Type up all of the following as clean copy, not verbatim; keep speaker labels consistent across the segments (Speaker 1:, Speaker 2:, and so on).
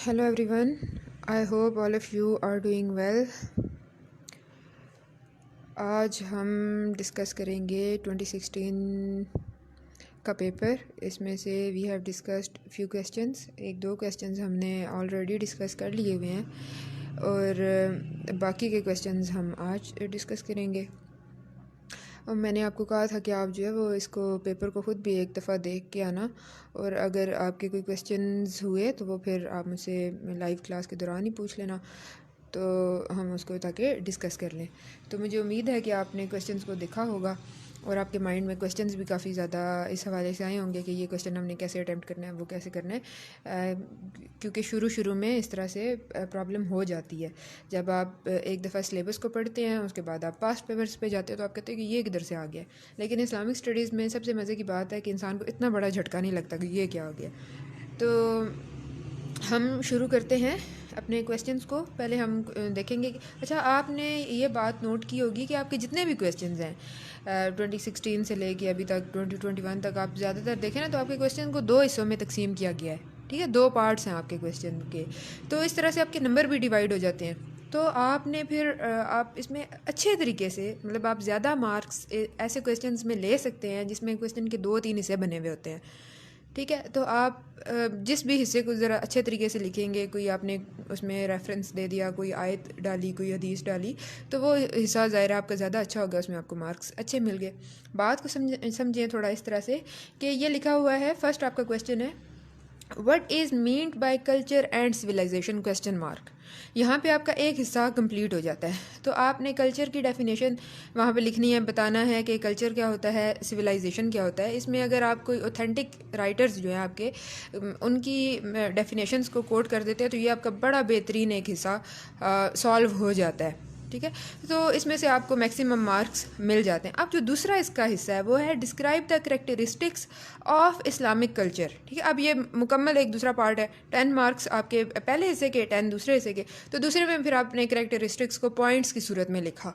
Speaker 1: Hello everyone, I hope all of you are doing well. آج ہم discuss کریں گے 2016 کا پیپر. اس میں سے we have discussed few questions. ایک دو کویسچنز ہم نے آلریڈی ڈسکس کر لیے ہوئے ہیں اور باقی کے کویسچنز ہم آج ڈسکس کریں گے. اور میں نے آپ کو کہا تھا کہ آپ جو ہے وہ اس کو پیپر کو خود بھی ایک دفعہ دیکھ کے آنا، اور اگر آپ کے کوئی کویسچنز ہوئے تو وہ پھر آپ مجھ سے لائیو کلاس کے دوران ہی پوچھ لینا، تو ہم اس کو تاکہ ڈسکس کر لیں. تو مجھے امید ہے کہ آپ نے کویسچنز کو دیکھا ہوگا اور آپ کے مائنڈ میں کویسچنز بھی کافی زیادہ اس حوالے سے آئے ہوں گے کہ یہ کویسچن ہم نے کیسے اٹیمپٹ کرنا ہے، وہ کیسے کرنا ہے، کیونکہ شروع میں اس طرح سے پرابلم ہو جاتی ہے. جب آپ ایک دفعہ سلیبس کو پڑھتے ہیں اس کے بعد آپ پاسٹ پیپرز پہ جاتے ہیں تو آپ کہتے ہیں کہ یہ کدھر سے آ گیا. لیکن اسلامک اسٹڈیز میں سب سے مزے کی بات ہے کہ انسان کو اتنا بڑا جھٹکا نہیں لگتا کہ یہ کیا ہو گیا. تو ہم شروع کرتے ہیں اپنے کویسچنز کو. پہلے ہم دیکھیں گے کہ اچھا آپ نے یہ بات نوٹ کی ہوگی کہ آپ کے جتنے بھی کویسچنز ہیں 2016 سے لے کے ابھی تک 2021 تک، آپ زیادہ تر دیکھیں نا تو آپ کے کویسچن کو 2 حصوں میں تقسیم کیا گیا ہے. ٹھیک ہے، 2 پارٹس ہیں آپ کے کویسچن کے، تو اس طرح سے آپ کے نمبر بھی ڈیوائڈ ہو جاتے ہیں. تو آپ نے پھر آپ اس میں اچھے طریقے سے، مطلب آپ زیادہ مارکس ایسے کویسچنز میں لے سکتے ہیں جس میں کویسچن کے 2-3 حصے بنے ہوئے ہوتے ہیں. ٹھیک ہے، تو آپ جس بھی حصے کو ذرا اچھے طریقے سے لکھیں گے، کوئی آپ نے اس میں ریفرنس دے دیا، کوئی آیت ڈالی، کوئی حدیث ڈالی، تو وہ حصہ ظاہر آپ کا زیادہ اچھا ہوگا، اس میں آپ کو مارکس اچھے مل گئے. بات کو سمجھیں تھوڑا اس طرح سے کہ یہ لکھا ہوا ہے. فرسٹ آپ کا کویسچن ہے what is meant by culture and civilization question mark. یہاں پہ آپ کا ایک حصہ کمپلیٹ ہو جاتا ہے. تو آپ نے کلچر کی ڈیفینیشن وہاں پہ لکھنی ہے، بتانا ہے کہ کلچر کیا ہوتا ہے، سویلائزیشن کیا ہوتا ہے. اس میں اگر آپ کوئی اوتھینٹک رائٹرز جو ہیں آپ کے، ان کی ڈیفینیشنز کو کوٹ کر دیتے ہیں تو یہ آپ کا بڑا بہترین ایک حصہ سالو ہو جاتا ہے. ٹھیک ہے، تو اس میں سے آپ کو میکسیمم مارکس مل جاتے ہیں. اب جو دوسرا اس کا حصہ ہے وہ ہے describe the characteristics of Islamic culture. ٹھیک ہے، اب یہ مکمل ایک دوسرا پارٹ ہے. 10 مارکس آپ کے پہلے حصے کے، 10 دوسرے حصے کے. تو دوسرے میں پھر آپ نے کریکٹرسٹکس کو پوائنٹس کی صورت میں لکھا.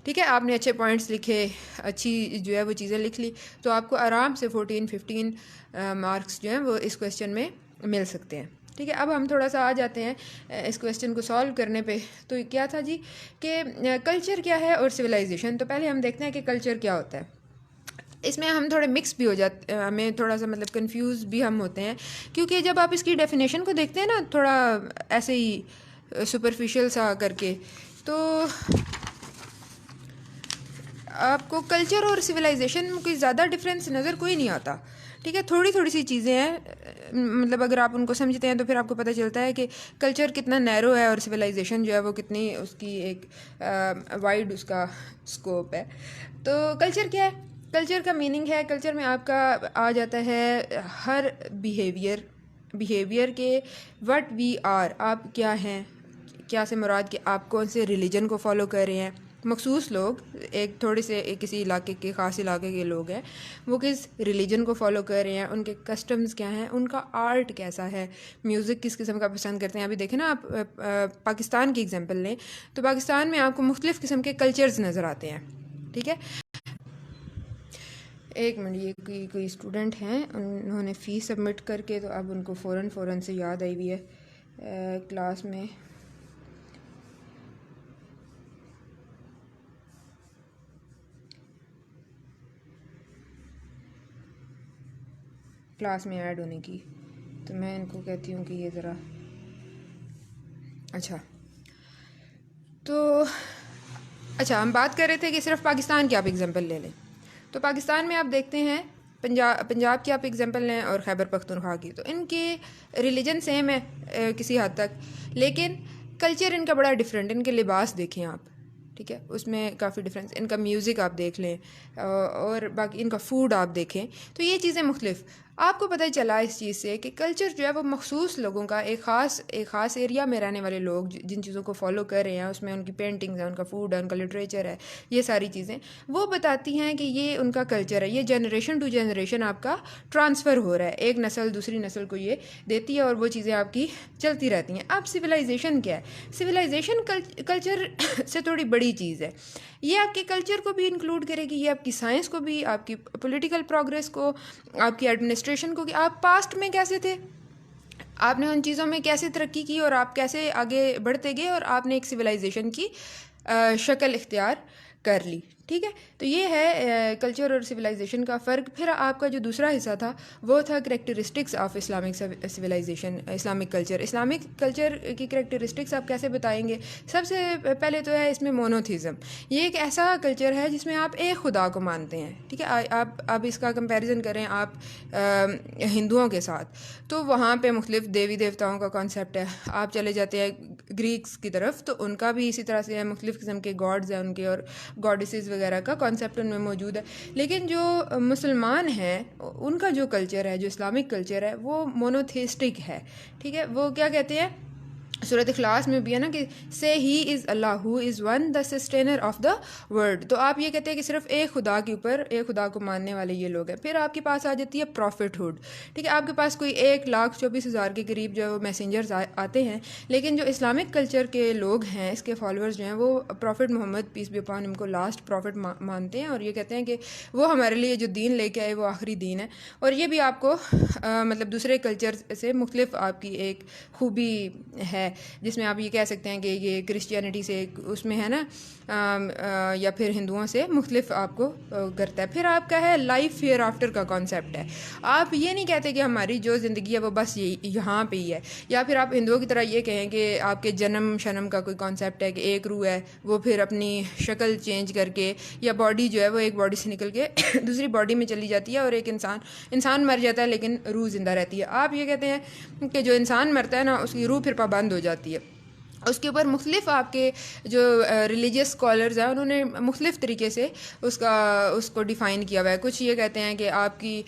Speaker 1: ٹھیک ہے، آپ نے اچھے پوائنٹس لکھے، اچھی جو ہے وہ چیزیں لکھ لی، تو آپ کو آرام سے 14-15 مارکس جو ہیں وہ اس کویسچن میں مل سکتے ہیں. ٹھیک ہے، اب ہم تھوڑا سا آ جاتے ہیں اس کویسچن کو سالو کرنے پہ. تو کیا تھا جی کہ کلچر کیا ہے اور سویلائزیشن. تو پہلے ہم دیکھتے ہیں کہ کلچر کیا ہوتا ہے. اس میں ہم تھوڑے مکس بھی ہو جاتے، ہمیں تھوڑا سا مطلب کنفیوز بھی ہم ہوتے ہیں، کیونکہ جب آپ اس کی ڈیفینیشن کو دیکھتے ہیں نا تھوڑا ایسے ہی سپرفیشل سا کر کے، تو آپ کو کلچر اور سویلائزیشن میں کوئی زیادہ ڈفرینس نظر کوئی نہیں آتا. ٹھیک ہے، تھوڑی سی چیزیں ہیں، مطلب اگر آپ ان کو سمجھتے ہیں تو پھر آپ کو پتہ چلتا ہے کہ کلچر کتنا نیرو ہے اور سویلائزیشن جو ہے وہ کتنی اس کی ایک وائڈ اس کا اسکوپ ہے. تو کلچر کیا ہے؟ کلچر کا میننگ ہے، کلچر میں آپ کا آ جاتا ہے ہر بیہیویئر کے وٹ وی آر، آپ کیا ہیں، کیا سے مراد کہ آپ کون سے ریلیجن کو فالو کر رہے ہیں. مخصوص لوگ ایک تھوڑے سے کسی علاقے کے، خاص علاقے کے لوگ ہیں، وہ کس ریلیجن کو فالو کر رہے ہیں، ان کے کسٹمز کیا ہیں، ان کا آرٹ کیسا ہے، میوزک کس قسم کا پسند کرتے ہیں. ابھی دیکھیں نا آپ پاکستان کی اگزامپل لیں تو پاکستان میں آپ کو مختلف قسم کے کلچرز نظر آتے ہیں. ٹھیک ہے، ایک منٹ، یہ کوئی اسٹوڈنٹ ہیں، انہوں نے فیس سبمٹ کر کے، تو اب ان کو فوراً سے یاد آئی ہوئی ہے کلاس میں ایڈ ہونے کی. تو میں ان کو کہتی ہوں کہ یہ ذرا اچھا ہم بات کر رہے تھے کہ صرف پاکستان کی آپ اگزامپل لے لیں. تو پاکستان میں آپ دیکھتے ہیں پنجاب کی آپ اگزامپل لیں اور خیبر پختونخوا کی، تو ان کے ریلیجن سیم ہے کسی حد تک، لیکن کلچر ان کا بڑا ڈفرینٹ. ان کے لباس دیکھیں آپ، ٹھیک ہے، اس میں کافی ڈفرینس. ان کا میوزک آپ دیکھ لیں اور باقی ان کا فوڈ آپ دیکھیں، تو یہ چیزیں مختلف. آپ کو پتہ چلا اس چیز سے کہ کلچر جو ہے وہ مخصوص لوگوں کا، ایک خاص ایریا میں رہنے والے لوگ جن چیزوں کو فالو کر رہے ہیں، اس میں ان کی پینٹنگز ہیں، ان کا فوڈ ہے، ان کا لٹریچر ہے، یہ ساری چیزیں وہ بتاتی ہیں کہ یہ ان کا کلچر ہے. یہ جنریشن ٹو جنریشن آپ کا ٹرانسفر ہو رہا ہے، ایک نسل دوسری نسل کو یہ دیتی ہے اور وہ چیزیں آپ کی چلتی رہتی ہیں. اب سویلائزیشن کیا ہے؟ سویلائزیشن کلچر سے تھوڑی بڑی چیز ہے. یہ آپ کے کلچر کو بھی انکلوڈ کرے گی، یہ آپ کی سائنس کو بھی، آپ کی پولیٹیکل پروگریس کو، آپ کی ایڈمنسٹریشن کو، کہ آپ پاسٹ میں کیسے تھے، آپ نے ان چیزوں میں کیسے ترقی کی اور آپ کیسے آگے بڑھتے گئے اور آپ نے ایک سویلائزیشن کی شکل اختیار کر لی. ٹھیک ہے, تو یہ ہے کلچر اور سویلائزیشن کا فرق. پھر آپ کا جو دوسرا حصہ تھا وہ تھا characteristics of Islamic civilization, Islamic culture. Islamic culture کی کریکٹرسٹکس آپ کیسے بتائیں گے؟ سب سے پہلے تو ہے اس میں مونوتھیزم. یہ ایک ایسا کلچر ہے جس میں آپ ایک خدا کو مانتے ہیں. ٹھیک ہے, آپ اس کا کمپیریزن کریں آپ ہندوؤں کے ساتھ, تو وہاں پہ مختلف دیوی دیوتاؤں کا کانسیپٹ ہے. آپ چلے جاتے ہیں گریکس کی طرف تو ان کا بھی اسی طرح سے ہے, مختلف قسم کے گاڈز ہیں ان کے اور گاڈیسز وغیرہ کا کانسیپٹ ان میں موجود ہے. لیکن جو مسلمان ہیں ان کا جو کلچر ہے, جو اسلامک کلچر ہے, وہ مونوتھیسٹک ہے. ٹھیک ہے, وہ کیا کہتے ہیں سورۃ اخلاص میں بھی ہے نا کہ سے he is Allah who is one the sustainer of the world. تو آپ یہ کہتے ہیں کہ صرف ایک خدا کے اوپر, ایک خدا کو ماننے والے یہ لوگ ہیں. پھر آپ کے پاس آ جاتی ہے پروفٹ ہوڈ. ٹھیک ہے, آپ کے پاس کوئی 1,24,000 کے قریب جو میسنجرز آتے ہیں, لیکن جو اسلامک کلچر کے لوگ ہیں, اس کے فالوورز جو ہیں, وہ prophet Muhammad peace be upon ہم کو لاسٹ پروفٹ مانتے ہیں اور یہ کہتے ہیں کہ وہ ہمارے لیے جو دین لے کے آئے وہ آخری دین ہے. اور یہ بھی آپ کو مطلب دوسرے کلچر سے مختلف آپ کی ایک خوبی ہے, جس میں آپ یہ کہہ سکتے ہیں کہ یہ کرسچینٹی سے اس میں ہے نا, یا پھر ہندوؤں سے مختلف آپ کو کرتا ہے. پھر آپ کا ہے لائف ہیئر آفٹر کا کانسیپٹ ہے. آپ یہ نہیں کہتے کہ ہماری جو زندگی ہے وہ بس یہاں پہ ہی ہے, یا پھر آپ ہندوؤں کی طرح یہ کہیں کہ آپ کے جنم شنم کا کوئی کانسیپٹ ہے کہ ایک روح ہے, وہ پھر اپنی شکل چینج کر کے یا باڈی جو ہے وہ ایک باڈی سے نکل کے دوسری باڈی میں چلی جاتی ہے اور ایک انسان مر جاتا ہے لیکن روح زندہ رہتی ہے. آپ یہ کہتے ہیں کہ جو انسان مرتا ہے نا اس کی روح پھر پابند ہو جاتی ہے. اس کے اوپر مختلف آپ کے جو ریلیجیس اسکالرز ہیں انہوں نے مختلف طریقے سے اس کو ڈیفائن کیا ہوا ہے. کچھ یہ کہتے ہیں کہ آپ کی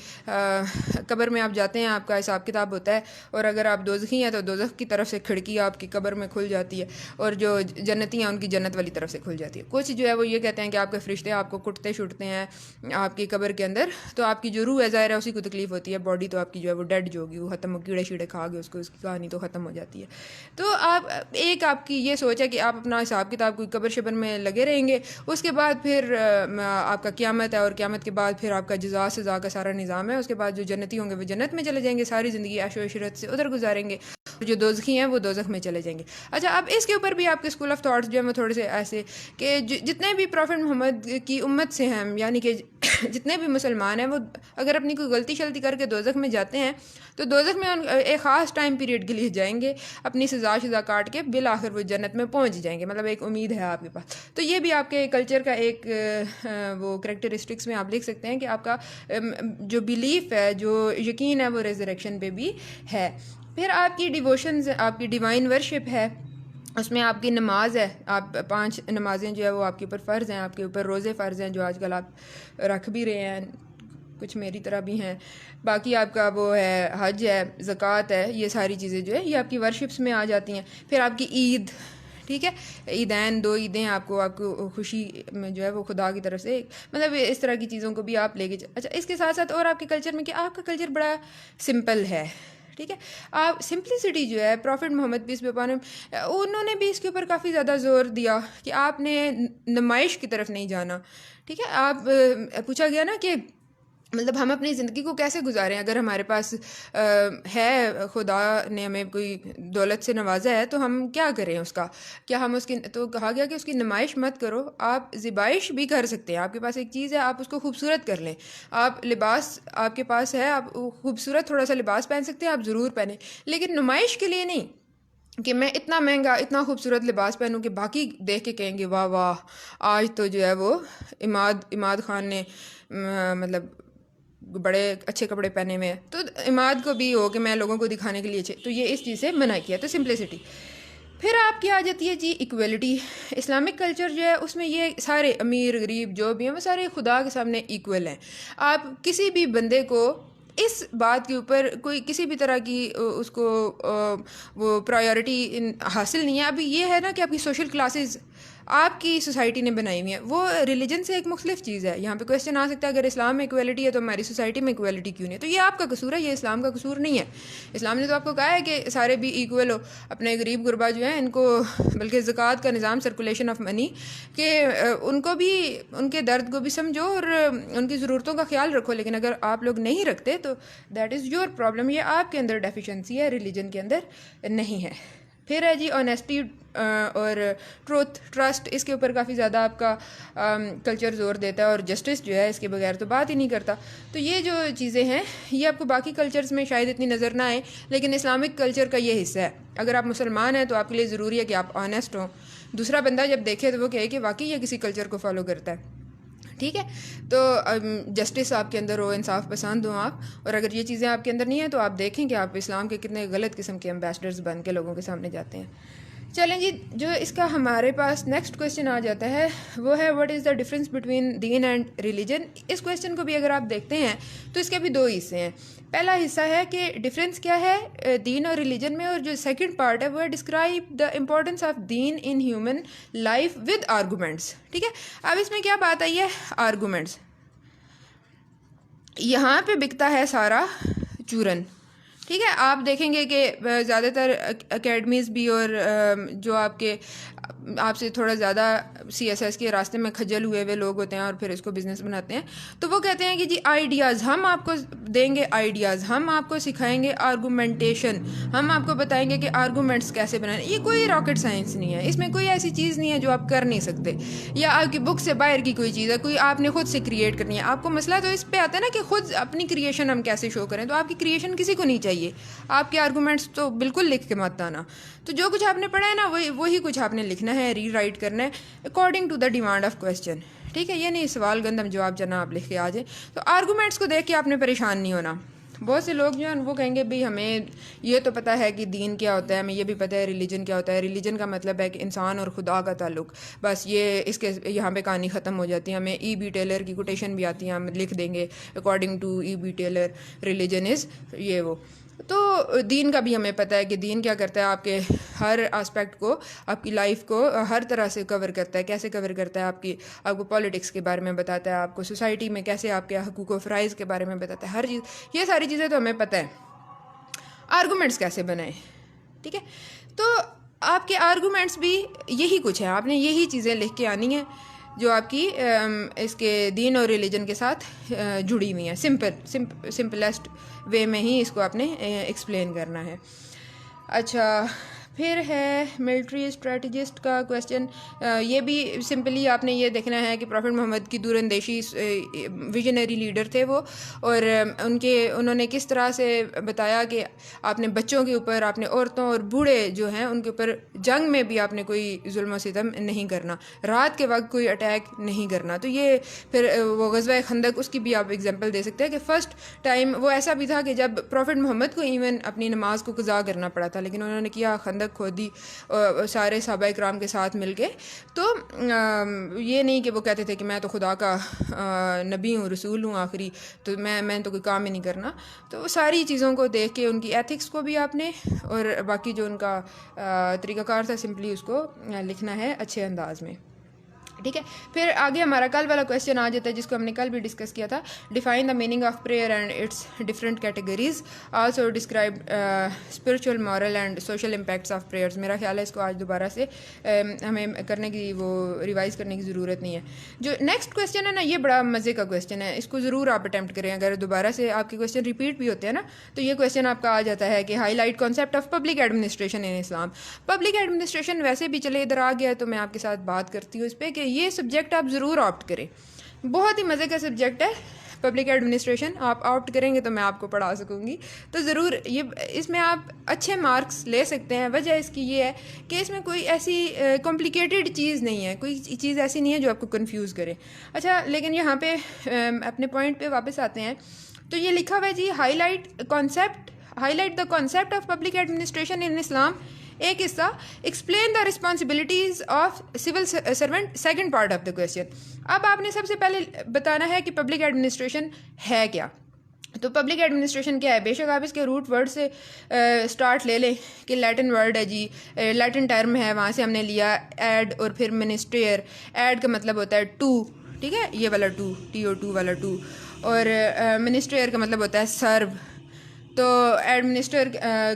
Speaker 1: قبر میں آپ جاتے ہیں, آپ کا حساب کتاب ہوتا ہے, اور اگر آپ دوزخی ہیں تو دوزخ کی طرف سے کھڑکی آپ کی قبر میں کھل جاتی ہے, اور جو جنتی ہیں ان کی جنت والی طرف سے کھل جاتی ہے. کچھ جو ہے وہ یہ کہتے ہیں کہ آپ کے فرشتے آپ کو کٹتے چھٹتے ہیں آپ کی قبر کے اندر, تو آپ کی جو روح ہے ظاہر ہے اسی کو تکلیف ہوتی ہے, باڈی تو آپ کی جو ہے وہ ڈیڈ جو ہوگی, وہ ختم, کیڑے شیڑے کھا گئے اس کی کہانی تو ختم ہو جاتی ہے. تو آپ آپ کی یہ سوچ ہے کہ آپ اپنا حساب کتاب کوئی قبر شبر میں لگے رہیں گے, اس کے بعد پھر آپ کا قیامت ہے, اور قیامت کے بعد پھر آپ کا جزا سزا کا سارا نظام ہے. اس کے بعد جو جنتی ہوں گے وہ جنت میں چلے جائیں گے, ساری زندگی عیش و عشرت سے ادھر گزاریں گے, جو دوزخی ہیں وہ دوزخ میں چلے جائیں گے. اچھا, اب اس کے اوپر بھی آپ کے اسکول آف تھاٹس جو ہیں وہ تھوڑے سے ایسے کہ جتنے بھی پروفٹ محمد کی امت سے ہیں, یعنی کہ جتنے بھی مسلمان ہیں, وہ اگر اپنی کوئی غلطی شلطی کر کے دوزخ میں جاتے ہیں تو دوزخ میں ایک خاص ٹائم پیریڈ کے لیے جائیں گے, اپنی سزا کاٹ کے بالآخر وہ جنت میں پہنچ جائیں گے. مطلب ایک امید ہے آپ کے پاس. تو یہ بھی آپ کے کلچر کا ایک وہ کریکٹرسٹکس میں آپ لکھ سکتے ہیں کہ آپ کا جو بیلیف ہے, جو یقین ہے, وہ ریزریکشن پہ بھی ہے. پھر آپ کی ڈیووشنز, آپ کی ڈیوائن ورشپ ہے, اس میں آپ کی نماز ہے, آپ 5 نمازیں جو ہے وہ آپ کے اوپر فرض ہیں, آپ کے اوپر روزے فرض ہیں جو آج کل آپ رکھ بھی رہے ہیں, کچھ میری طرح بھی ہیں. باقی آپ کا وہ ہے حج ہے, زکوٰۃ ہے, یہ ساری چیزیں جو ہے یہ آپ کی ورشپس میں آ جاتی ہیں. پھر آپ کی عید, ٹھیک ہے, عیدین 2 عیدیں آپ کو خوشی میں جو ہے وہ خدا کی طرف سے, مطلب اس طرح کی چیزوں کو بھی آپ لے کے اچھا, اس کے ساتھ ساتھ اور آپ کے کلچر میں کہ آپ کا کلچر بڑا سمپل ہے. ٹھیک ہے, آپ سمپلسٹی جو ہے, prophet Muhammad peace be upon انہوں نے بھی اس کے اوپر کافی زیادہ زور دیا کہ آپ نے نمائش کی طرف نہیں جانا. ٹھیک ہے, آپ پوچھا گیا نا کہ مطلب ہم اپنی زندگی کو کیسے گزاریں, اگر ہمارے پاس ہے, خدا نے ہمیں کوئی دولت سے نوازا ہے تو ہم کیا کریں اس کا, کیا ہم اس کی, تو کہا گیا کہ اس کی نمائش مت کرو, آپ ذبائش بھی کر سکتے ہیں. آپ کے پاس ایک چیز ہے, آپ اس کو خوبصورت کر لیں. آپ لباس آپ کے پاس ہے, آپ خوبصورت تھوڑا سا لباس پہن سکتے ہیں, آپ ضرور پہنیں, لیکن نمائش کے لیے نہیں کہ میں اتنا مہنگا اتنا خوبصورت لباس پہنوں کہ باقی دیکھ کے کہیں گے واہ واہ آج تو جو ہے وہ اماد خان نے مطلب بڑے اچھے کپڑے پہنے ہوئے ہیں, تو اماد کو بھی ہو کہ میں لوگوں کو دکھانے کے لیے اچھے, تو یہ اس چیز سے منع کیا. تو سمپلسٹی. پھر آپ کی آ جاتی ہے جی ایکویلٹی. اسلامک کلچر جو ہے اس میں یہ سارے امیر غریب جو بھی ہیں وہ سارے خدا کے سامنے ایکول ہیں. آپ کسی بھی بندے کو اس بات کے اوپر کوئی کسی بھی طرح کی اس کو وہ پرائیورٹی حاصل نہیں ہے. ابھی یہ ہے نا کہ آپ کی سوشل کلاسز آپ کی سوسائٹی نے بنائی ہوئی ہیں، وہ ریلیجن سے ایک مختلف چیز ہے. یہاں پہ کویشچن آ سکتا ہے اگر اسلام میں ایکویلٹی ہے تو ہماری سوسائٹی میں ایکویلٹی کیوں نہیں ہے؟ تو یہ آپ کا قصور ہے، یہ اسلام کا قصور نہیں ہے. اسلام نے تو آپ کو کہا ہے کہ سارے بھی ایکول ہو، اپنے غریب غربا جو ہیں ان کو، بلکہ زکوٰۃ کا نظام سرکولیشن آف منی، کہ ان کو بھی، ان کے درد کو بھی سمجھو اور ان کی ضرورتوں کا خیال رکھو. لیکن اگر آپ لوگ نہیں رکھتے تو دیٹ از یور پرابلم، یہ آپ کے اندر ڈیفیشنسی ہے، ریلیجن کے اندر نہیں ہے. پھر ہے جی آنیسٹی اور ٹروتھ، ٹرسٹ، اس کے اوپر کافی زیادہ آپ کا کلچر زور دیتا ہے، اور جسٹس جو ہے اس کے بغیر تو بات ہی نہیں کرتا. تو یہ جو چیزیں ہیں یہ آپ کو باقی کلچرز میں شاید اتنی نظر نہ آئیں، لیکن اسلامک کلچر کا یہ حصہ ہے. اگر آپ مسلمان ہیں تو آپ کے لیے ضروری ہے کہ آپ آنیسٹ ہوں. دوسرا بندہ جب دیکھے تو وہ کہے کہ واقعی یہ کسی کلچر کو فالو کرتا ہے. ٹھیک ہے، تو جسٹس آپ کے اندر ہو، انصاف پسند ہوں آپ، اور اگر یہ چیزیں آپ کے اندر نہیں ہیں تو آپ دیکھیں کہ آپ اسلام کے کتنے غلط قسم کے امبیسڈرز بن کے لوگوں کے سامنے جاتے ہیں. چلیں جی، جو اس کا ہمارے پاس نیکسٹ کویشچن آ جاتا ہے وہ ہے what is the difference between دین اینڈ ریلیجن. اس کویشچن کو بھی اگر آپ دیکھتے ہیں تو اس کے بھی دو حصے ہیں. پہلا حصہ ہے کہ ڈفرینس کیا ہے دین اور ریلیجن میں، اور جو سیکنڈ پارٹ ہے وہ ڈسکرائب دا امپورٹنس آف دین in human life with arguments. ٹھیک ہے، اب اس میں کیا بات آئی ہے؟ آرگومنٹس. یہاں پہ بکتا ہے سارا چورن. ٹھیک ہے، آپ دیکھیں گے کہ زیادہ تر اکیڈمیز بھی اور جو آپ سے تھوڑا زیادہ سی ایس ایس کے راستے میں کھجل ہوئے ہوئے لوگ ہوتے ہیں اور پھر اس کو بزنس بناتے ہیں، تو وہ کہتے ہیں کہ جی آئیڈیاز ہم آپ کو دیں گے، آئیڈیاز ہم آپ کو سکھائیں گے، آرگومنٹیشن ہم آپ کو بتائیں گے کہ آرگومنٹس کیسے بنائیں. یہ کوئی راکٹ سائنس نہیں ہے، اس میں کوئی ایسی چیز نہیں ہے جو آپ کر نہیں سکتے، یا آپ کی بک سے باہر کی کوئی چیز ہے، کوئی آپ نے خود سے کریٹ کرنی ہے. آپ کو مسئلہ تو اس پہ آتا ہے نا کہ خود اپنی کریشن ہم کیسے شو کریں. تو آپ کی کریشن کسی کو نہیں چاہیے، آپ کے آرگومنٹس تو بالکل لکھ کے مت آنا. تو جو کچھ آپ نے پڑھا ہے نا وہی کچھ آپ نے لکھنا ہے، ری رائٹ کرنا ہے according to the demand of question. ٹھیک ہے، یہ نہیں سوال گندم جواب جانا آپ لکھ کے آ جائیں. تو آرگومنٹس کو دیکھ کے آپ نے پریشان نہیں ہونا. بہت سے لوگ جو ہیں وہ کہیں گے بھئی ہمیں یہ تو پتہ ہے کہ دین کیا ہوتا ہے، ہمیں یہ بھی پتہ ہے ریلیجن کیا ہوتا ہے. ریلیجن کا مطلب ہے کہ انسان اور خدا کا تعلق، بس یہ اس کے یہاں پہ کہانی ختم ہو جاتی ہے. ہمیں ای بی ٹیلر کی کوٹیشن بھی آتی ہیں، ہم لکھ دیں گے according to E B Taylor religion is یہ وہ. تو دین کا بھی ہمیں پتہ ہے کہ دین کیا کرتا ہے، آپ کے ہر آسپیکٹ کو، آپ کی لائف کو ہر طرح سے کور کرتا ہے. کیسے کور کرتا ہے؟ آپ کو پالیٹکس کے بارے میں بتاتا ہے، آپ کو سوسائٹی میں کیسے آپ کے حقوق و فرائض کے بارے میں بتاتا ہے، ہر چیز. یہ ساری چیزیں تو ہمیں پتہ ہے. آرگومنٹس کیسے بنائیں؟ ٹھیک ہے، تو آپ کے آرگومنٹس بھی یہی کچھ ہے، آپ نے یہی چیزیں لکھ کے آنی ہیں جو آپ کی اس کے دین اور ریلیجن کے ساتھ جڑی ہوئی ہیں. سمپلسٹ وے میں ہی اس کو آپ نے ایکسپلین کرنا ہے. اچھا، پھر ہے ملٹری اسٹریٹجسٹ کا کویشچن. یہ بھی سمپلی آپ نے یہ دیکھنا ہے کہ پروفٹ محمد کی دور اندیشی، ویژنری لیڈر تھے وہ، اور انہوں نے کس طرح سے بتایا کہ آپ نے بچوں کے اوپر، آپ نے عورتوں اور بوڑھے جو ہیں ان کے اوپر جنگ میں بھی آپ نے کوئی ظلم و ستم نہیں کرنا، رات کے وقت کوئی اٹیک نہیں کرنا. تو یہ پھر وہ غزوہ خندق، اس کی بھی آپ اگزامپل دے سکتے ہیں کہ فرسٹ ٹائم وہ ایسا بھی تھا کہ جب پروفٹ محمد کو ایون اپنی نماز کو قضا کرنا پڑا تھا، لیکن انہوں نے کیا، خندق کھودی سارے صحابہ کرام کے ساتھ مل کے. تو یہ نہیں کہ وہ کہتے تھے کہ میں تو خدا کا نبی ہوں، رسول ہوں آخری، تو میں تو کوئی کام ہی نہیں کرنا. تو ساری چیزوں کو دیکھ کے ان کی ایتھکس کو بھی آپ نے، اور باقی جو ان کا طریقہ کار تھا، سمپلی اس کو لکھنا ہے اچھے انداز میں. ٹھیک ہے، پھر آگے ہمارا کل والا کویشچن آ جاتا ہے جس کو ہم نے کل بھی ڈسکس کیا تھا. Define the meaning of prayer and its different categories, also describe spiritual, moral and social impacts of prayers. میرا خیال ہے اس کو آج دوبارہ سے ہمیں کرنے کی، وہ ریوائز کرنے کی ضرورت نہیں ہے. جو نیکسٹ کویشچن ہے نا، یہ بڑا مزے کا کویشچن ہے، اس کو ضرور آپ اٹیمپٹ کریں. اگر دوبارہ سے آپ کے کویشچن ریپیٹ بھی ہوتے ہیں نا تو یہ کویشچن آپ کا آ جاتا ہے کہ high light concept of public administration in Islam. Public administration ویسے بھی چلے ادھر آ گیا ہے تو میں آپ کے ساتھ بات کرتی ہوں اس پہ کہ یہ سبجیکٹ آپ ضرور آپٹ کریں. بہت ہی مزے کا سبجیکٹ ہے پبلک ایڈمنسٹریشن. آپ آپٹ کریں گے تو میں آپ کو پڑھا سکوں گی، تو ضرور اس میں آپ اچھے مارکس لے سکتے ہیں. وجہ اس کی یہ ہے کہ اس میں کوئی ایسی کمپلیکیٹڈ چیز نہیں ہے، کوئی چیز ایسی نہیں ہے جو آپ کو کنفیوز کرے. اچھا، لیکن یہاں پہ اپنے پوائنٹ پہ واپس آتے ہیں. تو یہ لکھا ہوا ہے جی highlight the concept of public administration in Islam. ایک حصہ explain the responsibilities of civil servant, second part of the question. اب آپ نے سب سے پہلے بتانا ہے کہ پبلک ایڈمنسٹریشن ہے کیا. تو پبلک ایڈمنسٹریشن کیا ہے؟ بے شک آپ اس کے روٹ ورڈ سے سٹارٹ لے لیں کہ لیٹن ورڈ ہے جی، لیٹن ٹرم ہے، وہاں سے ہم نے لیا ایڈ اور پھر منسٹریئر. ایڈ کا مطلب ہوتا ہے ٹو، ٹھیک ہے، یہ والا ٹو، TO2 والا ٹو. اور منسٹریئر کا مطلب ہوتا ہے سرو. تو ایڈمنسٹر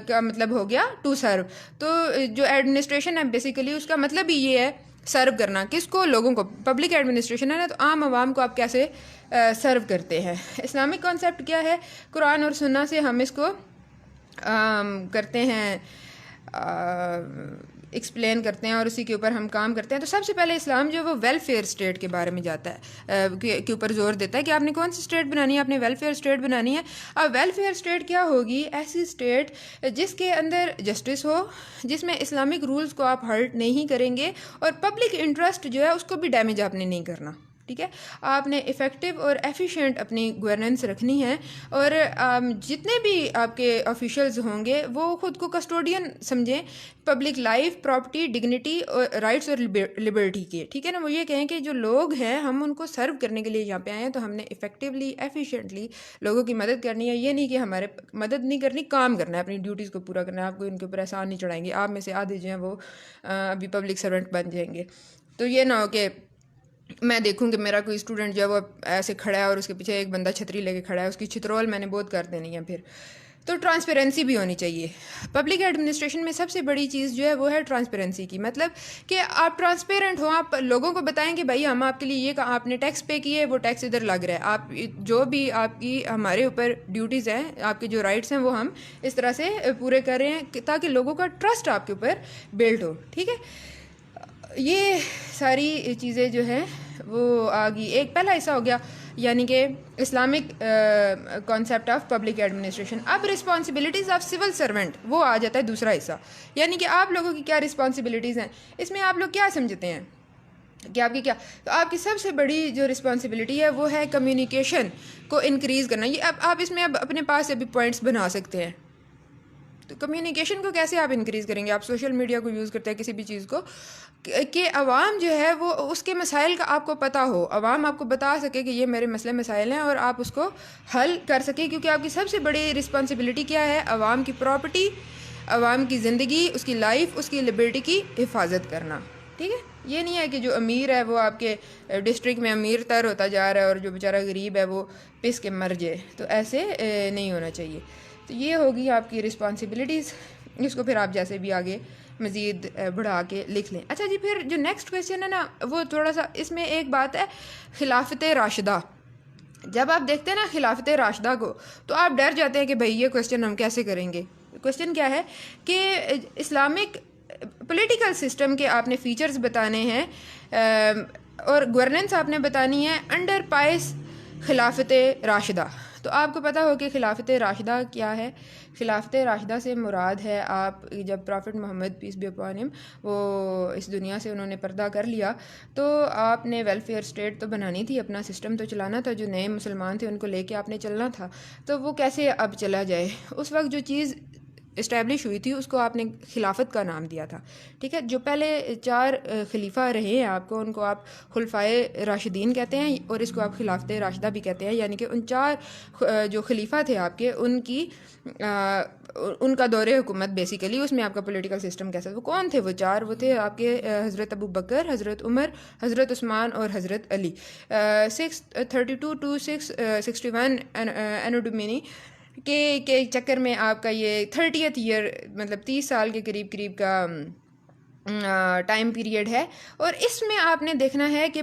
Speaker 1: کا مطلب ہو گیا ٹو سرو. تو جو ایڈمنسٹریشن ہے بیسیکلی اس کا مطلب ہی یہ ہے سرو کرنا. کس کو؟ لوگوں کو. پبلک ایڈمنسٹریشن ہے نا، تو عام عوام کو آپ کیسے سرو کرتے ہیں. اسلامک کانسیپٹ کیا ہے؟ قرآن اور سنہ سے ہم اس کو کرتے ہیں، ایکسپلین کرتے ہیں اور اسی کے اوپر ہم کام کرتے ہیں. تو سب سے پہلے اسلام جو ہے وہ ویلفیئر اسٹیٹ کے بارے میں جاتا ہے، کے اوپر زور دیتا ہے کہ آپ نے کون سی اسٹیٹ بنانی ہے، آپ نے ویلفیئر اسٹیٹ بنانی ہے. اب ویلفیئر اسٹیٹ کیا ہوگی؟ ایسی اسٹیٹ جس کے اندر جسٹس ہو، جس میں اسلامک رولز کو آپ ہرٹ نہیں کریں گے اور پبلک انٹرسٹ جو ہے اس کو بھی ڈیمیج آپ نے نہیں کرنا. ٹھیک ہے، آپ نے افیکٹو اور ایفیشینٹ اپنی گورننس رکھنی ہے. اور جتنے بھی آپ کے آفیشلز ہوں گے وہ خود کو کسٹوڈین سمجھیں پبلک لائف، پراپرٹی، ڈگنیٹی اور رائٹس اور لبرٹی کے. ٹھیک ہے نا، وہ یہ کہیں کہ جو لوگ ہیں ہم ان کو سرو کرنے کے لیے یہاں پہ آئے ہیں، تو ہم نے افیکٹولی، ایفیشینٹلی لوگوں کی مدد کرنی ہے. یہ نہیں کہ ہمارے مدد نہیں کرنی، کام کرنا ہے، اپنی ڈیوٹیز کو پورا کرنا ہے. آپ کو ان کے اوپر احسان نہیں چڑھائیں گے. آپ میں سے آدھے جو ہیں وہ ابھی پبلک سرونٹ بن جائیں گے. تو یہ نہ ہو کہ میں دیکھوں کہ میرا کوئی اسٹوڈنٹ جو ہے وہ ایسے کھڑا ہے اور اس کے پیچھے ایک بندہ چھتری لے کے کھڑا ہے، اس کی چھترول میں نے بہت کر دینی ہے پھر. تو ٹرانسپیرنسی بھی ہونی چاہیے. پبلک ایڈمنسٹریشن میں سب سے بڑی چیز جو ہے وہ ہے ٹرانسپیرنسی کی. مطلب کہ آپ ٹرانسپیرنٹ ہوں، آپ لوگوں کو بتائیں کہ بھائی ہم آپ کے لیے یہ آپ نے ٹیکس پے کیے، وہ ٹیکس ادھر لگ رہا ہے. آپ جو بھی آپ کی ہمارے اوپر ڈیوٹیز ہیں، آپ کے جو رائٹس ہیں وہ ہم اس طرح سے پورے کر رہے ہیں تاکہ لوگوں کا ٹرسٹ آپ کے اوپر بلڈ ہو. ٹھیک ہے، یہ ساری چیزیں جو ہیں وہ آگی. ایک پہلا حصہ ہو گیا یعنی کہ Islamic concept of public administration. اب رسپانسبلٹیز آف سول سرونٹ وہ آ جاتا ہے دوسرا حصہ، یعنی کہ آپ لوگوں کی کیا رسپانسبلٹیز ہیں. اس میں آپ لوگ کیا سمجھتے ہیں کہ آپ کی کیا؟ تو آپ کی سب سے بڑی جو رسپانسبلٹی ہے وہ ہے کمیونیکیشن کو انکریز کرنا. یہ اب آپ اس میں اب اپنے پاس ابھی پوائنٹس بنا سکتے ہیں. تو کمیونیکیشن کو کیسے آپ انکریز کریں گے؟ آپ سوشل میڈیا کو یوز کرتے ہیں کسی بھی چیز کو کہ عوام جو ہے وہ اس کے مسائل کا آپ کو پتہ ہو، عوام آپ کو بتا سکے کہ یہ میرے مسئلے مسائل ہیں اور آپ اس کو حل کر سکیں. کیونکہ آپ کی سب سے بڑی رسپانسبلٹی کیا ہے؟ عوام کی پراپرٹی، عوام کی زندگی، اس کی لائف، اس کی لبرٹی کی حفاظت کرنا. ٹھیک ہے، یہ نہیں ہے کہ جو امیر ہے وہ آپ کے ڈسٹرکٹ میں امیر تر ہوتا جا رہا ہے اور جو بیچارہ غریب ہے وہ پس کے مر جائے. تو ایسے نہیں ہونا چاہیے. تو یہ ہوگی آپ کی رسپانسبلٹیز. اس کو پھر آپ جیسے بھی آگے مزید بڑھا کے لکھ لیں. اچھا جی، پھر جو نیکسٹ کویشچن ہے نا وہ تھوڑا سا اس میں ایک بات ہے، خلافت راشدہ. جب آپ دیکھتے ہیں نا خلافت راشدہ کو تو آپ ڈر جاتے ہیں کہ بھئی یہ کویشچن ہم کیسے کریں گے. کویشچن کیا ہے کہ اسلامک پولیٹیکل سسٹم کے آپ نے فیچرز بتانے ہیں اور گورننس آپ نے بتانی ہے انڈر پائس خلافت راشدہ. تو آپ کو پتہ ہو کہ خلافت راشدہ کیا ہے. خلافت راشدہ سے مراد ہے آپ جب prophet Muhammad peace be upon ہم وہ اس دنیا سے انہوں نے پردہ کر لیا تو آپ نے ویلفیئر اسٹیٹ تو بنانی تھی، اپنا سسٹم تو چلانا تھا، جو نئے مسلمان تھے ان کو لے کے آپ نے چلنا تھا. تو وہ کیسے اب چلا جائے؟ اس وقت جو چیز اسٹیبلش ہوئی تھی اس کو آپ نے خلافت کا نام دیا تھا. ٹھیک ہے، جو پہلے 4 خلیفہ رہے ہیں آپ کو ان کو آپ خلفائے راشدین کہتے ہیں اور اس کو آپ خلافت راشدہ بھی کہتے ہیں. یعنی کہ ان 4 جو خلیفہ تھے آپ کے ان کا دور حکومت بیسیکلی اس میں آپ کا پولیٹیکل سسٹم کیسا تھا. وہ کون تھے وہ 4؟ وہ تھے آپ کے حضرت ابو بکر، حضرت عمر، حضرت عثمان اور حضرت علی. 632 to 661 اینو ڈومینی کے چکر میں آپ کا یہ 30th ایئر مطلب 30 سال کے قریب کا ٹائم پیریڈ ہے. اور اس میں آپ نے دیکھنا ہے کہ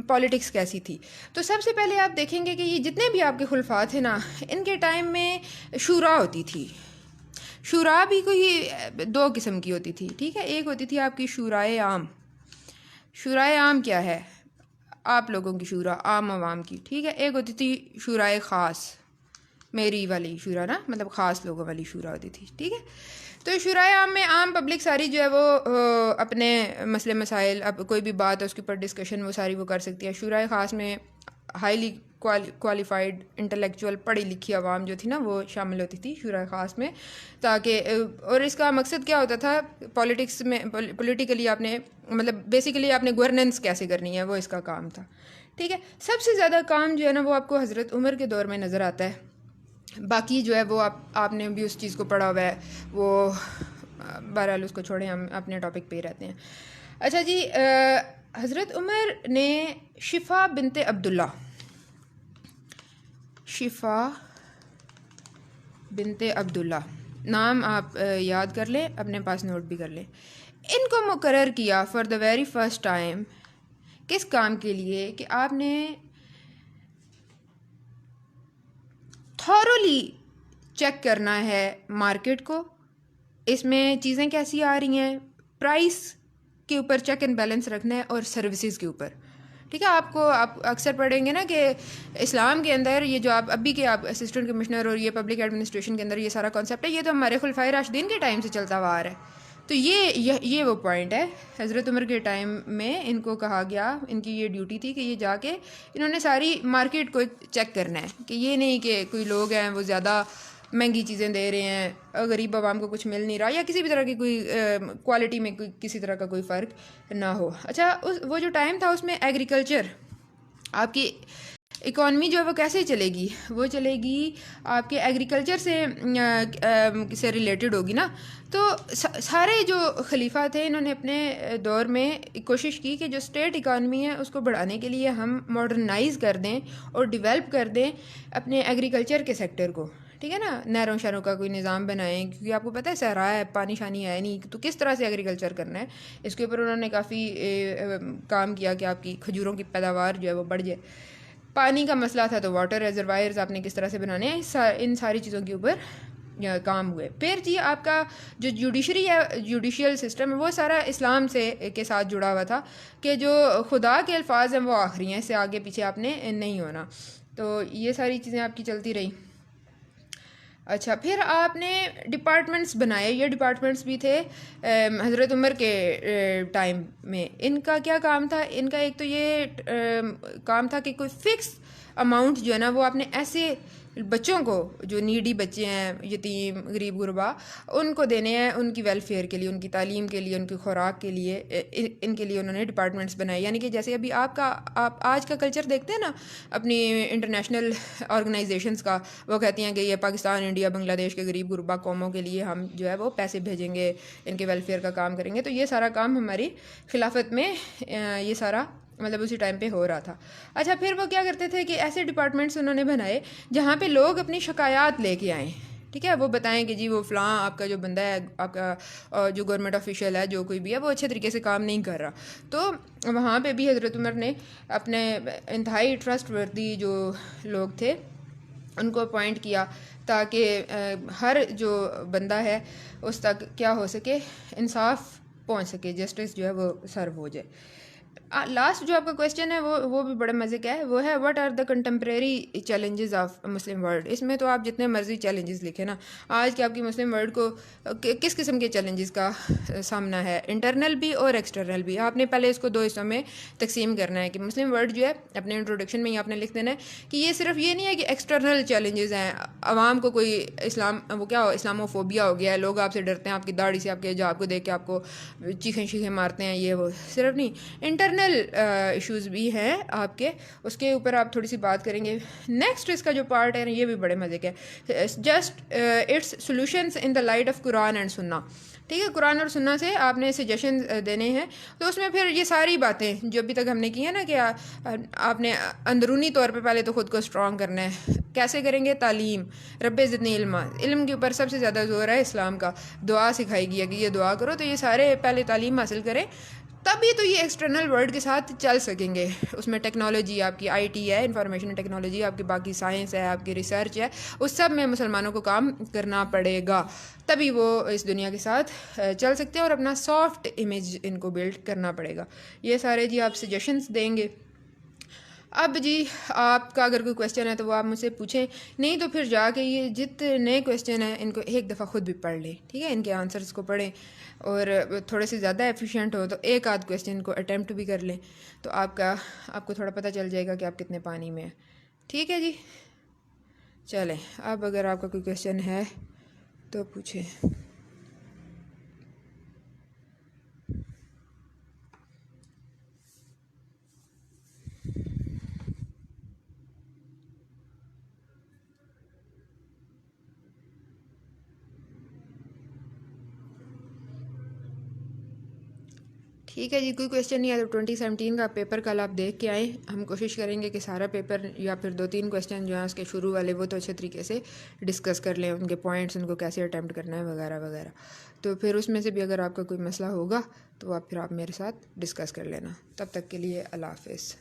Speaker 1: پالیٹکس کیسی تھی. تو سب سے پہلے آپ دیکھیں گے کہ یہ جتنے بھی آپ کے خلفاء تھے نا ان کے ٹائم میں شورا ہوتی تھی. شورا بھی کوئی 2 قسم کی ہوتی تھی. ٹھیک ہے، ایک ہوتی تھی آپ کی شورائے عام. شورائے عام کیا ہے؟ آپ لوگوں کی شورا، عام عوام کی. ٹھیک ہے، ایک ہوتی تھی شورائے خاص، میری والی شورا نا، مطلب خاص لوگوں والی شورا ہوتی تھی. ٹھیک ہے، تو شورائے عام میں عام پبلک ساری جو ہے وہ اپنے مسئلے مسائل، اب کوئی بھی بات ہے اس کے اوپر ڈسکشن وہ ساری وہ کر سکتی ہے. شورائے خاص میں ہائیلی کوالیفائڈ انٹلیکچوئل پڑھی لکھی عوام جو تھی نا وہ شامل ہوتی تھی شورائے خاص میں. تاکہ اور اس کا مقصد کیا ہوتا تھا پالیٹکس میں، پولیٹیکلی آپ نے مطلب بیسیکلی آپ نے گورننس کیسے کرنی ہے وہ اس کا کام تھا. ٹھیک ہے، سب سے زیادہ کام جو ہے نا وہ آپ کو حضرت عمر کے دور میں نظر آتا ہے. باقی جو ہے وہ آپ نے بھی اس چیز کو پڑھا ہوا ہے، وہ بہرحال اس کو چھوڑیں، ہم اپنے ٹاپک پہ ہی رہتے ہیں۔ اچھا جی، حضرت عمر نے شفا بنت عبداللہ، شفا بنت عبداللہ نام آپ یاد کر لیں، اپنے پاس نوٹ بھی کر لیں، ان کو مقرر کیا for the very first time کس کام کے لیے کہ آپ نے تھورولی چیک کرنا ہے مارکیٹ کو، اس میں چیزیں کیسی آ رہی ہیں، پرائس کے اوپر چیک اینڈ بیلنس رکھنا ہے، اور سروسز کے اوپر، ٹھیک ہے۔ آپ اکثر پڑھیں گے نا کہ اسلام کے اندر یہ جو آپ ابھی کے آپ اسسٹنٹ کمشنر اور یہ پبلک ایڈمنسٹریشن کے اندر یہ سارا کانسیپٹ ہے، یہ تو ہمارے خلفائے راشدین کے ٹائم سے چلتا ہوا آ رہا ہے۔ تو یہ وہ پوائنٹ ہے، حضرت عمر کے ٹائم میں ان کو کہا گیا، ان کی یہ ڈیوٹی تھی کہ یہ جا کے انہوں نے ساری مارکیٹ کو چیک کرنا ہے، کہ یہ نہیں کہ کوئی لوگ ہیں وہ زیادہ مہنگی چیزیں دے رہے ہیں، غریب عوام کو کچھ مل نہیں رہا، یا کسی بھی طرح کی کوئی کوالٹی میں کسی طرح کا کوئی فرق نہ ہو۔ اچھا، وہ جو ٹائم تھا اس میں ایگریکلچر، آپ کی اکانومی جو ہے وہ کیسے چلے گی، وہ چلے گی آپ کے ایگریکلچر سے ریلیٹڈ ہوگی نا۔ تو سارے جو خلیفہ تھے انہوں نے اپنے دور میں کوشش کی کہ جو اسٹیٹ اکانومی ہے اس کو بڑھانے کے لیے ہم ماڈرنائز کر دیں اور ڈیولپ کر دیں اپنے ایگریکلچر کے سیکٹر کو، ٹھیک ہے نا، نہروں شہروں کا کوئی نظام بنائیں، کیونکہ آپ کو پتہ ہے صحرا ہے، پانی شانی ہے نہیں، تو کس طرح سے ایگریکلچر کرنا ہے، اس کے اوپر انہوں نے کافی کام کیا کہ آپ کی کھجوروں کی پیداوار جو ہے وہ بڑھ جائے۔ پانی کا مسئلہ تھا تو واٹر ریزروائرز آپ نے کس طرح سے بنانے ہیں، ان ساری چیزوں کے اوپر کام ہوئے۔ پھر جی آپ کا جو جوڈیشری ہے، جوڈیشیل سسٹم ہے، وہ سارا اسلام کے ساتھ جڑا ہوا تھا کہ جو خدا کے الفاظ ہیں وہ آخری ہیں، اس سے آگے پیچھے آپ نے نہیں ہونا۔ تو یہ ساری چیزیں آپ کی چلتی رہی۔ اچھا، پھر آپ نے ڈپارٹمنٹس بنائے، یہ ڈپارٹمنٹس بھی تھے حضرت عمر کے ٹائم میں۔ ان کا کیا کام تھا؟ ان کا ایک تو یہ کام تھا کہ کوئی فکس اماؤنٹ جو ہے نا وہ آپ نے ایسے بچوں کو جو نیڈی بچے ہیں، یتیم غریب غربا، ان کو دینے ہیں، ان کی ویلفیئر کے لیے، ان کی تعلیم کے لیے، ان کی خوراک کے لیے، ان کے لیے انہوں نے ڈپارٹمنٹس بنائے۔ یعنی کہ جیسے ابھی آپ آج کا کلچر دیکھتے ہیں نا اپنی انٹرنیشنل آرگنائزیشنز کا، وہ کہتی ہیں کہ یہ پاکستان، انڈیا، بنگلہ دیش کے غریب غربا قوموں کے لیے ہم جو ہے وہ پیسے بھیجیں گے، ان کے ویلفیئر کا کام کریں گے۔ تو یہ سارا کام ہماری خلافت میں یہ سارا مطلب اسی ٹائم پہ ہو رہا تھا۔ اچھا، پھر وہ کیا کرتے تھے کہ ایسے ڈپارٹمنٹس انہوں نے بنائے جہاں پہ لوگ اپنی شکایات لے کے آئیں، ٹھیک ہے، وہ بتائیں کہ جی وہ فلاں آپ کا جو بندہ ہے، آپ کا جو گورنمنٹ آفیشیل ہے، جو کوئی بھی ہے، وہ اچھے طریقے سے کام نہیں کر رہا۔ تو وہاں پہ بھی حضرت عمر نے اپنے انتہائی ٹرسٹ وردی جو لوگ تھے ان کو اپوائنٹ کیا تاکہ ہر جو بندہ ہے اس تک کیا ہو سکے، انصاف پہنچ سکے، جسٹس جو ہے وہ سرو ہو جائے۔ لاسٹ جو آپ کا کویشچن ہے وہ بھی بڑے مزے کا ہے، وہ ہے what are the contemporary challenges of Muslim world. اس میں تو آپ جتنے مرضی چیلنجز لکھیں نا، آج کے آپ کی مسلم ورلڈ کو کس قسم کے چیلنجز کا سامنا ہے، انٹرنل بھی اور ایکسٹرنل بھی۔ آپ نے پہلے اس کو 2 حصوں میں تقسیم کرنا ہے کہ مسلم ورلڈ جو ہے اپنے انٹروڈکشن میں ہی آپ نے لکھ دینا ہے کہ یہ صرف یہ نہیں ہے کہ ایکسٹرنل چیلنجز ہیں، عوام کو کوئی وہ کیا ہو، اسلاموفوبیا ہو گیا ہے، لوگ آپ سے ڈرتے ہیں، آپ کی داڑھی سے، آپ کے حجاب کو دیکھ کے آپ کو چیخیں شیخیں مارتے ہیں، یہ وہ صرف نہیں، انٹرنل ایشوز بھی ہیں آپ کے، اس کے اوپر آپ تھوڑی سی بات کریں گے۔ نیکسٹ اس کا جو پارٹ ہے یہ بھی بڑے مزے کا ہے، just its solutions in the light of Quran and Sunnah, ٹھیک ہے، قرآن اور سنہ سے آپ نے سجیشن دینے ہیں۔ تو اس میں پھر یہ ساری باتیں جو ابھی تک ہم نے کی ہیں نا کہ آپ نے اندرونی طور پہ پہلے تو خود کو اسٹرانگ کرنا ہے، کیسے کریں گے؟ تعلیم، رب زدنی علما، علم کے اوپر سب سے زیادہ زور ہے اسلام کا، دعا سکھائی گئی ہے کہ یہ دعا کرو، تو یہ سارے پہلے تعلیم حاصل کریں، تبھی تو یہ ایکسٹرنل ورلڈ کے ساتھ چل سکیں گے۔ اس میں ٹیکنالوجی آپ کی آئی ٹی ہے، انفارمیشن ٹیکنالوجی آپ کی، باقی سائنس ہے، آپ کی ریسرچ ہے، اس سب میں مسلمانوں کو کام کرنا پڑے گا، تبھی وہ اس دنیا کے ساتھ چل سکتے ہیں، اور اپنا سافٹ امیج ان کو بلڈ کرنا پڑے گا۔ یہ سارے جی آپ سجیشنز دیں گے۔ اب جی آپ کا اگر کوئی کویشچن ہے تو وہ آپ مجھ سے پوچھیں، نہیں تو پھر جا کے یہ جتنے کویشچن ہیں ان کو ایک دفعہ خود بھی پڑھ لیں، ٹھیک ہے، ان کے آنسرز کو پڑھیں، اور تھوڑے سے زیادہ ایفیشینٹ ہو تو ایک آدھ کویشچن کو اٹیمپٹ بھی کر لیں، تو آپ کو تھوڑا پتہ چل جائے گا کہ آپ کتنے پانی میں ہیں، ٹھیک ہے جی۔ چلیں، اب اگر آپ کا کوئی کویشچن ہے تو پوچھیں۔ ٹھیک ہے جی، کوئی کویشچن نہیں ہے تو 2017 کا پیپر کل آپ دیکھ کے آئیں. ہم کوشش کریں گے کہ سارا پیپر یا پھر 2-3 کویشچن جو ہیں اس کے شروع والے وہ تو اچھے طریقے سے ڈسکس کر لیں، ان کے پوائنٹس، ان کو کیسے اٹیمپٹ کرنا ہے وغیرہ وغیرہ. تو پھر اس میں سے بھی اگر آپ کا کوئی مسئلہ ہوگا تو پھر آپ میرے ساتھ ڈسکس کر لینا. تب تک کے لیے اللہ حافظ.